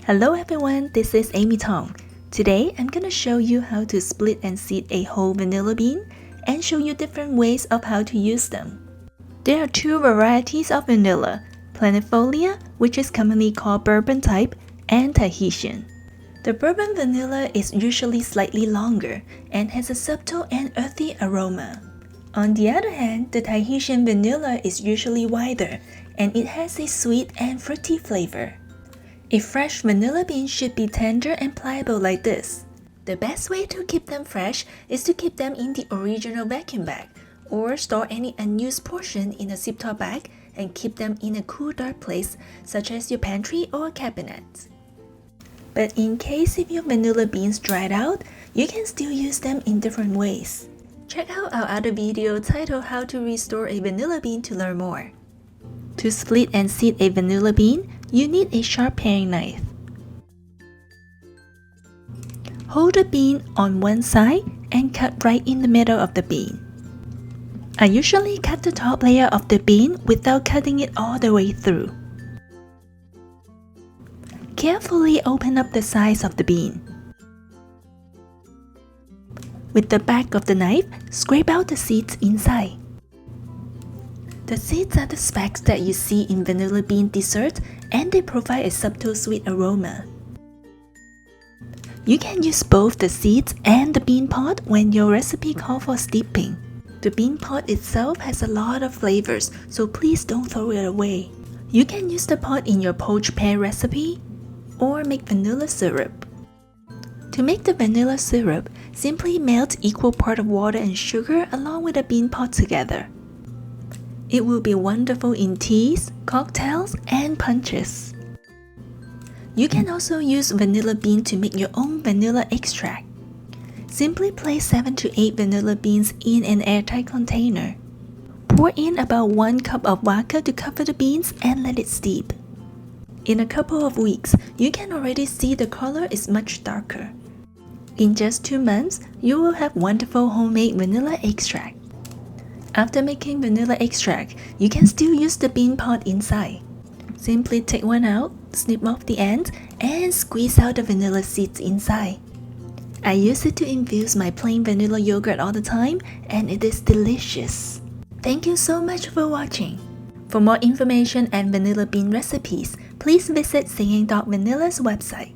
Hello everyone, this is Amy Tong. Today I'm gonna show you how to split and seed a whole vanilla bean and show you different ways of how to use them. There are two varieties of vanilla, planifolia, which is commonly called bourbon type, and Tahitian. The bourbon vanilla is usually slightly longer and has a subtle and earthy aroma. On the other hand, the Tahitian vanilla is usually wider and it has a sweet and fruity flavor. A fresh vanilla bean should be tender and pliable like this. The best way to keep them fresh is to keep them in the original vacuum bag or store any unused portion in a zip-top bag and keep them in a cool dark place such as your pantry or cabinet. But in case if your vanilla beans dried out, you can still use them in different ways. Check out our other video titled How to Restore a Vanilla Bean to learn more. To split and seed a vanilla bean, you need a sharp paring knife. Hold the bean on one side and cut right in the middle of the bean. I usually cut the top layer of the bean without cutting it all the way through. Carefully open up the sides of the bean. With the back of the knife, scrape out the seeds inside. The seeds are the specks that you see in vanilla bean dessert and they provide a subtle sweet aroma. You can use both the seeds and the bean pod when your recipe calls for steeping. The bean pod itself has a lot of flavors, so please don't throw it away. You can use the pod in your poached pear recipe or make vanilla syrup. To make the vanilla syrup, simply melt equal part of water and sugar along with the bean pod together. It will be wonderful in teas, cocktails, and punches. You can also use vanilla bean to make your own vanilla extract. Simply place 7 to 8 vanilla beans in an airtight container. Pour in about 1 cup of vodka to cover the beans and let it steep. In a couple of weeks, you can already see the color is much darker. In just 2 months, you will have wonderful homemade vanilla extract. After making vanilla extract, you can still use the bean pod inside. Simply take one out, snip off the end, and squeeze out the vanilla seeds inside. I use it to infuse my plain vanilla yogurt all the time, and it is delicious. Thank you so much for watching. For more information and vanilla bean recipes, please visit Singing Dog Vanilla's website.